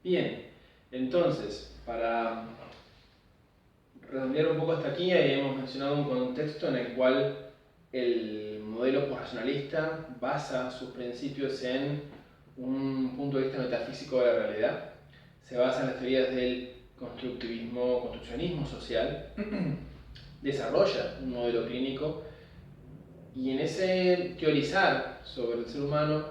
Bien, entonces, para redondear un poco hasta aquí, hemos mencionado un contexto en el cual el modelo posracionalista basa sus principios en un punto de vista metafísico de la realidad. Se basa en las teorías del construccionismo social, desarrolla un modelo clínico y en ese teorizar sobre el ser humano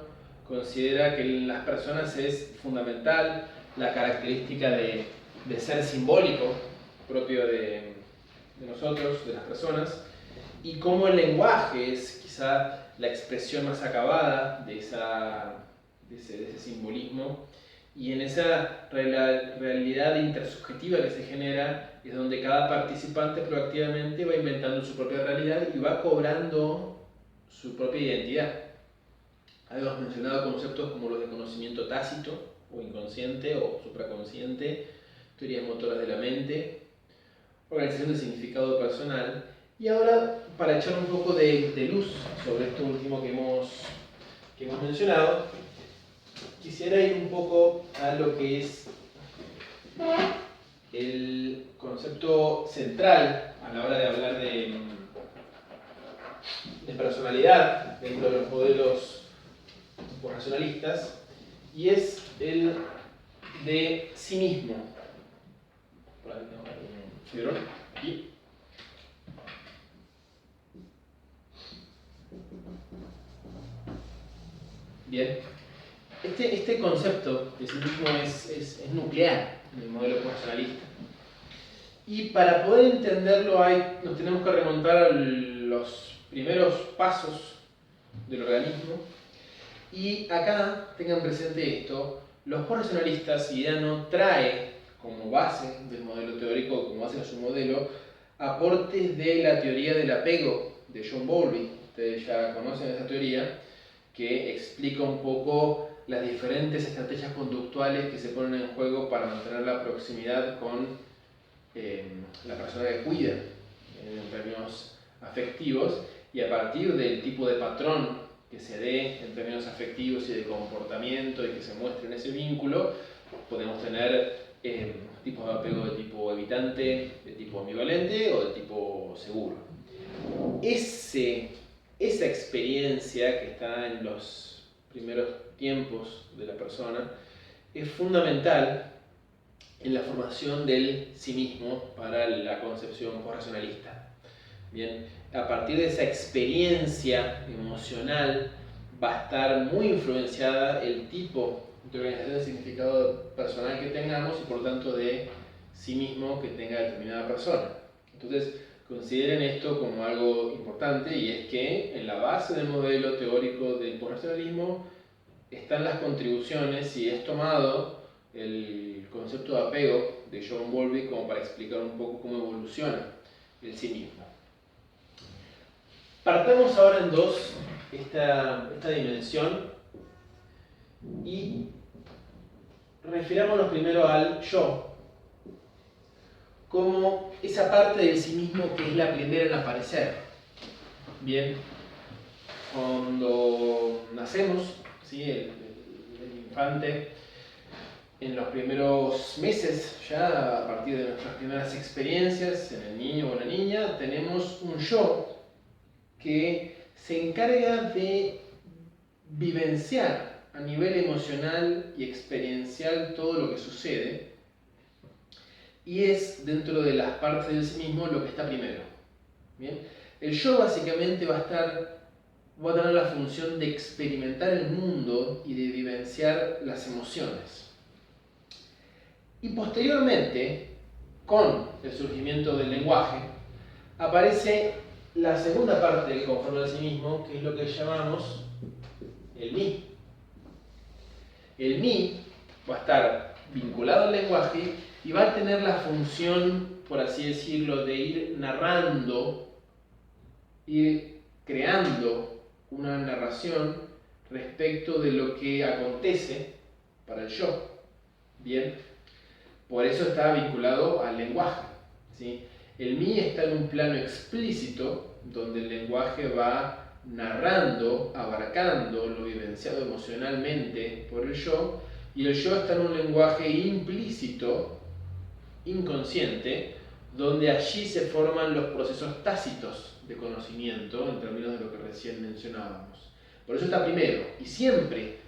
considera que en las personas es fundamental la característica de ser simbólico propio de nosotros, de las personas, y cómo el lenguaje es quizá la expresión más acabada de ese simbolismo, y en esa realidad intersubjetiva que se genera es donde cada participante proactivamente va inventando su propia realidad y va cobrando su propia identidad. Habíamos mencionado conceptos como los de conocimiento tácito o inconsciente o supraconsciente, teorías motoras de la mente, organización de significado personal. Y ahora, para echar un poco de luz sobre esto último que hemos mencionado, quisiera ir un poco a lo que es el concepto central a la hora de hablar de personalidad dentro de los modelos posracionalistas, y es el de sí mismo. Por aquí tengo un fibrón, aquí. Bien. Este concepto de sí mismo es nuclear en el modelo posracionalista. Y para poder entenderlo nos tenemos que remontar a los primeros pasos del organismo. Y acá tengan presente esto: los posracionalistas, si ya no trae como base del modelo teórico, como base de su modelo, aportes de la teoría del apego de John Bowlby. Ustedes ya conocen esa teoría, que explica un poco las diferentes estrategias conductuales que se ponen en juego para mantener la proximidad con la persona que cuida en términos afectivos, y a partir del tipo de patrón que se dé en términos afectivos y de comportamiento y que se muestre en ese vínculo, podemos tener tipos de apego de tipo evitante, de tipo ambivalente o de tipo seguro. Esa experiencia que está en los primeros tiempos de la persona es fundamental en la formación del sí mismo para la concepción posracionalista. Bien, a partir de esa experiencia emocional va a estar muy influenciada el tipo de organización de significado personal que tengamos y por tanto de sí mismo que tenga determinada persona. Entonces, consideren esto como algo importante, y es que en la base del modelo teórico del posracionalismo están las contribuciones, y es tomado el concepto de apego de John Bowlby como para explicar un poco cómo evoluciona el sí mismo. Partamos ahora en dos esta dimensión y refirámonos primero al yo, como esa parte del sí mismo que es la primera en aparecer. Bien, cuando nacemos, ¿sí? el infante, en los primeros meses, ya a partir de nuestras primeras experiencias, en el niño o la niña, tenemos un yo que se encarga de vivenciar a nivel emocional y experiencial todo lo que sucede, y es dentro de las partes del sí mismo lo que está primero. ¿Bien? El yo básicamente va a tener la función de experimentar el mundo y de vivenciar las emociones. Y posteriormente, con el surgimiento del lenguaje, aparece la segunda parte del conforme de sí mismo, que es lo que llamamos el mí. El mí va a estar vinculado al lenguaje y va a tener la función, por así decirlo, de ir narrando, ir creando una narración respecto de lo que acontece para el yo. Bien, por eso está vinculado al lenguaje, ¿sí? El mí está en un plano explícito, donde el lenguaje va narrando, abarcando lo vivenciado emocionalmente por el yo, Y el yo está en un lenguaje implícito, inconsciente, donde allí se forman los procesos tácitos de conocimiento en términos de lo que recién mencionábamos. Por eso está primero, y siempre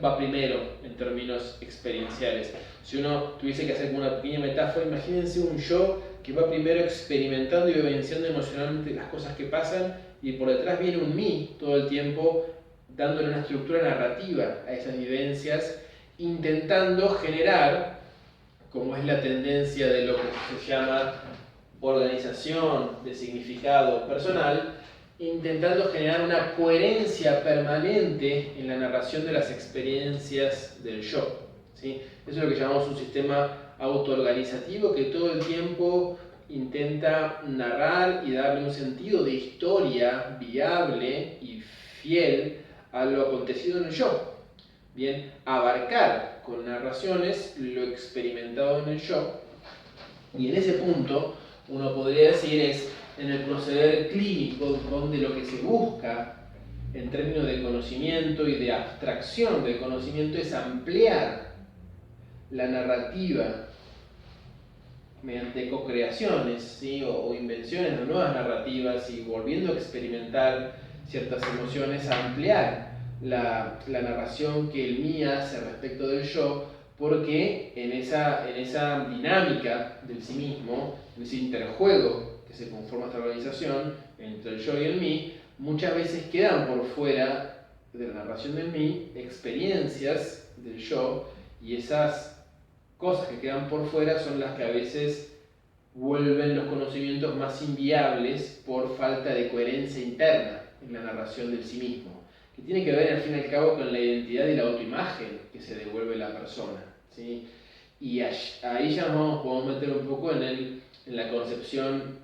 va primero en términos experienciales. Si uno tuviese que hacer una pequeña metáfora, imagínense un yo que va primero experimentando y vivenciando emocionalmente las cosas que pasan, y por detrás viene un mí todo el tiempo dándole una estructura narrativa a esas vivencias, intentando generar, como es la tendencia de lo que se llama organización de significado personal, intentando generar una coherencia permanente en la narración de las experiencias del yo. ¿Sí? Eso es lo que llamamos un sistema autoorganizativo que todo el tiempo intenta narrar y darle un sentido de historia viable y fiel a lo acontecido en el yo. Bien, abarcar con narraciones lo experimentado en el yo, y en ese punto uno podría decir es en el proceder clínico donde lo que se busca en términos de conocimiento y de abstracción del conocimiento es ampliar la narrativa mediante co-creaciones, ¿sí? o invenciones de nuevas narrativas y volviendo a experimentar ciertas emociones, ampliar la narración que el mí hace respecto del yo, porque en esa dinámica del sí mismo, en ese interjuego que se conforma esta organización entre el yo y el mí, muchas veces quedan por fuera de la narración del mí experiencias del yo, y esas cosas que quedan por fuera son las que a veces vuelven los conocimientos más inviables por falta de coherencia interna en la narración del sí mismo, que tiene que ver al fin y al cabo con la identidad y la autoimagen que se devuelve la persona, ¿sí? Y ahí ya nos podemos meter un poco en la concepción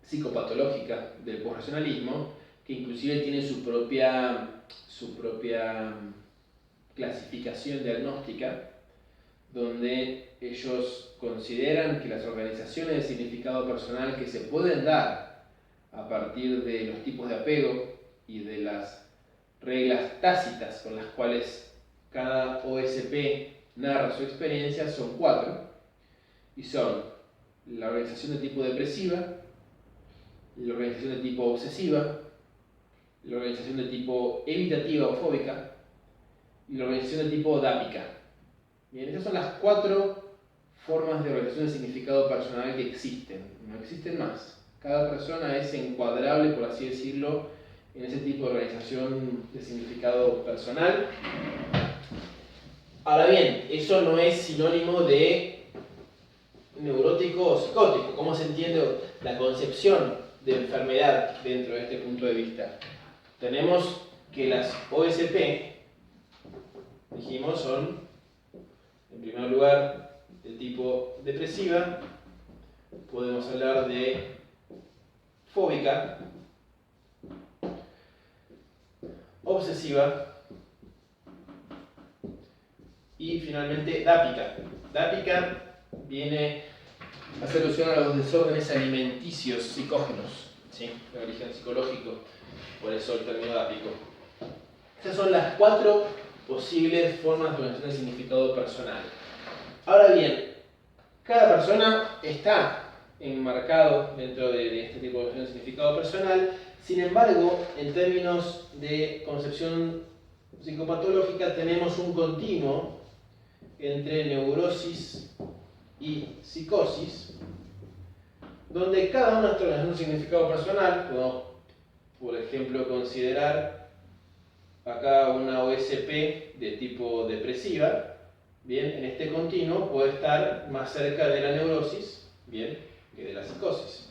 psicopatológica del posracionalismo, que inclusive tiene su propia clasificación diagnóstica, donde ellos consideran que las organizaciones de significado personal que se pueden dar a partir de los tipos de apego y de las reglas tácitas con las cuales cada OSP narra su experiencia son 4, y son la organización de tipo depresiva, la organización de tipo obsesiva, la organización de tipo evitativa o fóbica y la organización de tipo dápica. Bien, esas son las 4 formas de organización de significado personal que existen, no existen más. Cada persona es encuadrable, por así decirlo, en ese tipo de organización de significado personal. Ahora bien, eso no es sinónimo de neurótico o psicótico. ¿Cómo se entiende la concepción de enfermedad dentro de este punto de vista? Tenemos que las OSP, dijimos, son, en primer lugar, de tipo depresiva. Podemos hablar de fóbica, obsesiva y finalmente dápica. Dápica viene a hacer alusión a los desórdenes alimenticios psicógenos, ¿sí? De origen psicológico, por eso el término dápico. Estas son las 4 posibles formas de organización de significado personal. Ahora bien, cada persona está enmarcado dentro de este tipo de organización de significado personal. Sin embargo, en términos de concepción psicopatológica, tenemos un continuo entre neurosis y psicosis, donde cada una de estas organizaciones de significado personal, podemos, por ejemplo, considerar acá una OSP de tipo depresiva, bien, en este continuo puede estar más cerca de la neurosis, bien, que de la psicosis,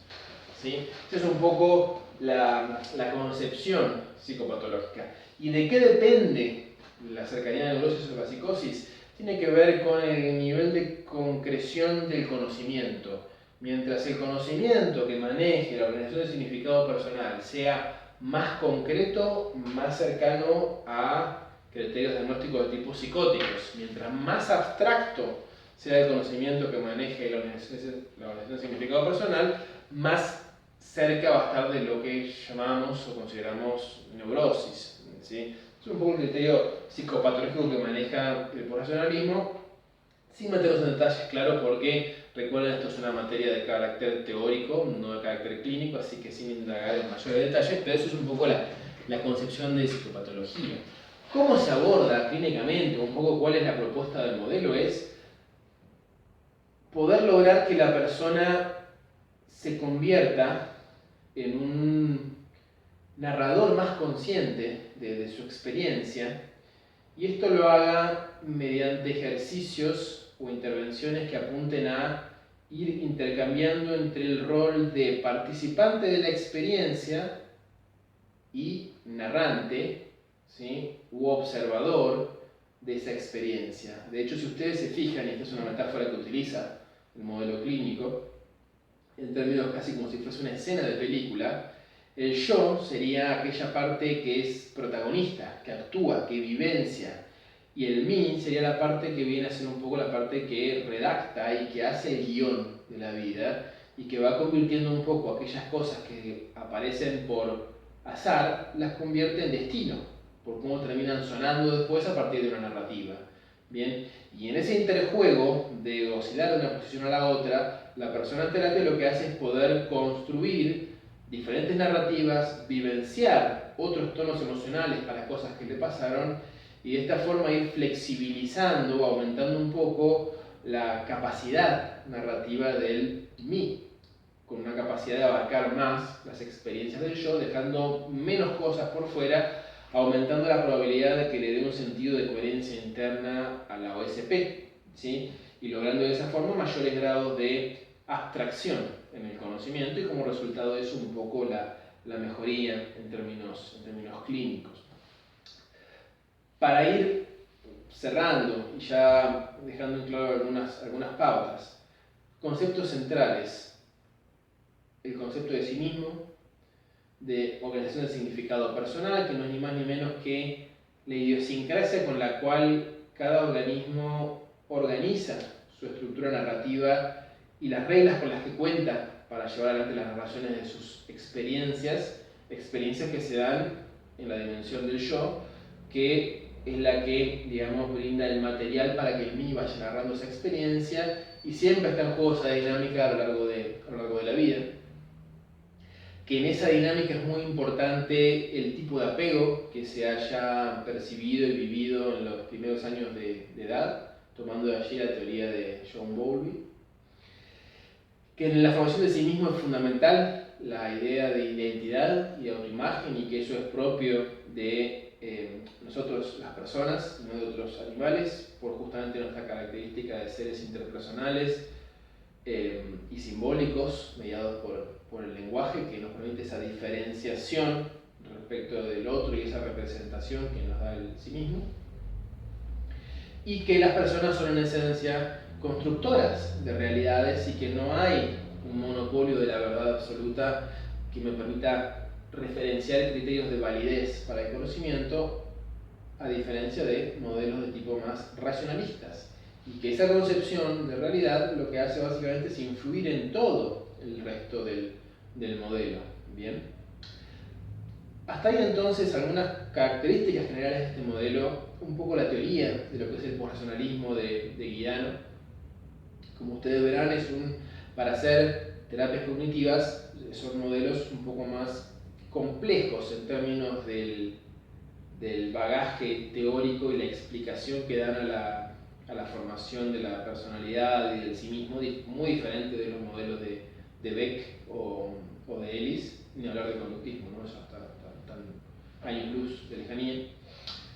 ¿sí? Esa es un poco la concepción psicopatológica. ¿Y de qué depende la cercanía de la neurosis o la psicosis? Tiene que ver con el nivel de concreción del conocimiento. Mientras el conocimiento que maneje la organización de significado personal sea más concreto, más cercano a criterios diagnósticos de tipo psicóticos. Mientras más abstracto sea el conocimiento que maneje la organización de significado personal, más cerca va a estar de lo que llamamos o consideramos neurosis, ¿sí? Es Es un poco el criterio psicopatológico que maneja el posracionalismo, sin meternos en detalles, claro, porque recuerden, esto es una materia de carácter teórico, no de carácter clínico, así que sin indagar en mayores detalles, pero eso es un poco la concepción de psicopatología. ¿Cómo se aborda clínicamente? Un poco cuál es la propuesta del modelo, es poder lograr que la persona se convierta en un narrador más consciente de su experiencia, y esto lo haga mediante ejercicios o intervenciones que apunten a ir intercambiando entre el rol de participante de la experiencia y narrante, ¿sí?, u observador de esa experiencia. De hecho, si ustedes se fijan, y esta es una metáfora que utiliza el modelo clínico, en términos casi como si fuese una escena de película, el yo sería aquella parte que es protagonista, que actúa, que vivencia, y el mí sería la parte que viene a ser un poco la parte que redacta y que hace el guión de la vida y que va convirtiendo un poco aquellas cosas que aparecen por azar, las convierte en destino, por cómo terminan sonando después a partir de una narrativa. Bien, y en ese interjuego de oscilar de una posición a la otra, la persona en terapia lo que hace es poder construir diferentes narrativas, vivenciar otros tonos emocionales para cosas que le pasaron y de esta forma ir flexibilizando, aumentando un poco la capacidad narrativa del mí, con una capacidad de abarcar más las experiencias del yo, dejando menos cosas por fuera, aumentando la probabilidad de que le dé un sentido de coherencia interna a la OSP, ¿sí?, y logrando de esa forma mayores grados de abstracción en el conocimiento y como resultado de eso un poco la mejoría en términos clínicos. Para ir cerrando y ya dejando en claro algunas pautas, conceptos centrales: el concepto de sí mismo, de organización del significado personal, que no es ni más ni menos que la idiosincrasia con la cual cada organismo organiza su estructura narrativa y las reglas con las que cuenta para llevar adelante las narraciones de sus experiencias que se dan en la dimensión del yo, que es la que, digamos, brinda el material para que el mí vaya narrando esa experiencia, y siempre está en juego esa dinámica a lo largo de la vida. Que en esa dinámica es muy importante el tipo de apego que se haya percibido y vivido en los primeros años de edad, tomando de allí la teoría de John Bowlby. Que en la formación de sí mismo es fundamental la idea de identidad y de autoimagen, y que eso es propio de nosotros las personas, no de otros animales, por justamente nuestra característica de seres interpersonales y simbólicos, mediados por el lenguaje, que nos permite esa diferenciación respecto del otro y esa representación que nos da el sí mismo. Y que las personas son en esencia constructoras de realidades y que no hay un monopolio de la verdad absoluta que me permita referenciar criterios de validez para el conocimiento, a diferencia de modelos de tipo más racionalistas, y que esa concepción de realidad lo que hace básicamente es influir en todo el resto del modelo. Bien, hasta ahí entonces algunas características generales de este modelo, un poco la teoría de lo que es el posracionalismo de Guiano. Como ustedes verán, para hacer terapias cognitivas son modelos un poco más complejos en términos del bagaje teórico y la explicación que dan a la formación de la personalidad y del sí mismo, muy diferente de los modelos de Beck o de Ellis, ni hablar de conductismo, ¿no? Eso está años luz de lejanía.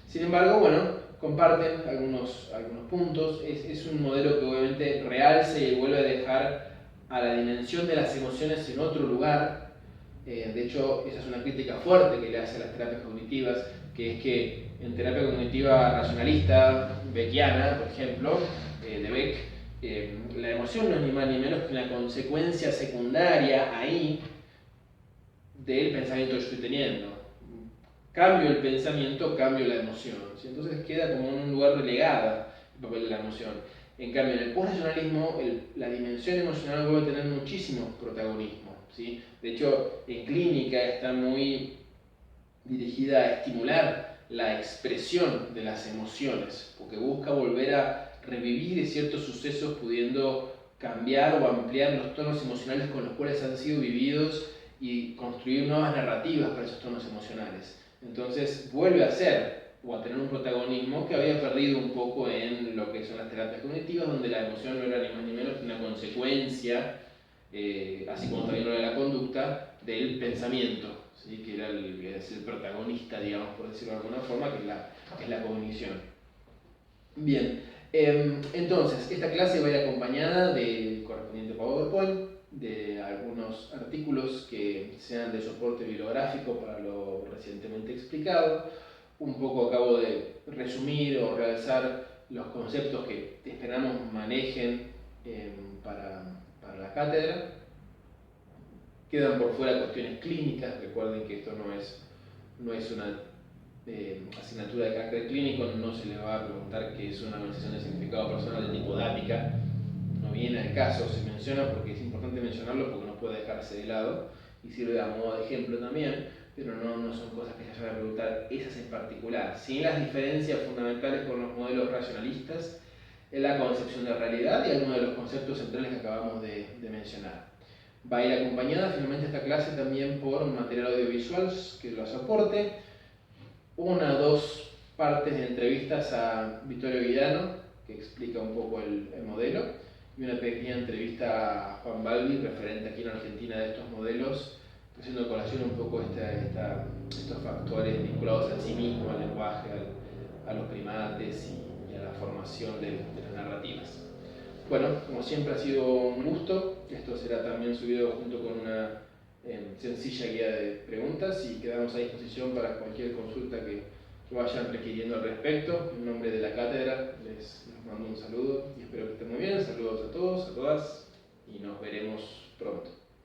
Sin embargo, bueno, comparten algunos puntos. Es un modelo que obviamente realza y vuelve a dejar a la dimensión de las emociones en otro lugar. De hecho, esa es una crítica fuerte que le hace a las terapias cognitivas, que es que en terapia cognitiva racionalista, beckiana, por ejemplo, de Beck, la emoción no es ni más ni menos que una consecuencia secundaria ahí del pensamiento que estoy teniendo. Cambio el pensamiento, cambio la emoción, ¿sí? Entonces queda como en un lugar relegada el papel de la emoción. En cambio, en el posracionalismo, la dimensión emocional vuelve a tener muchísimo protagonismo, ¿sí? De hecho, en clínica está muy dirigida a estimular la expresión de las emociones, porque busca volver a revivir ciertos sucesos pudiendo cambiar o ampliar los tonos emocionales con los cuales han sido vividos y construir nuevas narrativas para esos tonos emocionales. Entonces vuelve a ser o a tener un protagonismo que había perdido un poco en lo que son las terapias cognitivas, donde la emoción no era ni más ni menos que una consecuencia, así como también lo era la conducta, del pensamiento, ¿sí? Que es el protagonista, digamos, por decirlo de alguna forma, que es la cognición. Bien, entonces, esta clase va a ir acompañada del correspondiente PowerPoint, de algunos artículos que sean de soporte bibliográfico para lo recientemente explicado. Un poco acabo de resumir o realzar los conceptos que esperamos manejen para la cátedra. Quedan por fuera cuestiones clínicas, recuerden que esto no es una asignatura de carácter clínico, no se le va a preguntar qué es una organización de significado personal de tipo DAPICA, no viene al caso, se menciona porque es importante mencionarlo porque no puede dejarse de lado y sirve a modo de ejemplo también, pero no son cosas que se vayan a preguntar esas en particular. Sin las diferencias fundamentales con los modelos racionalistas en la concepción de realidad y algunos de los conceptos centrales que acabamos de mencionar. Va a ir acompañada finalmente esta clase también por material audiovisual que lo soporte, una o dos partes de entrevistas a Vittorio Guidano, que explica un poco el modelo, y una pequeña entrevista a Juan Balbi, referente aquí en Argentina de estos modelos, haciendo colación un poco estos factores vinculados al sí mismo, al lenguaje, a los primates y a la formación de las narrativas. Bueno, como siempre ha sido un gusto. Esto será también subido junto con una sencilla guía de preguntas y quedamos a disposición para cualquier consulta que vayan requiriendo al respecto. En nombre de la cátedra les mando un saludo y espero que estén muy bien. Saludos a todos, a todas y nos veremos.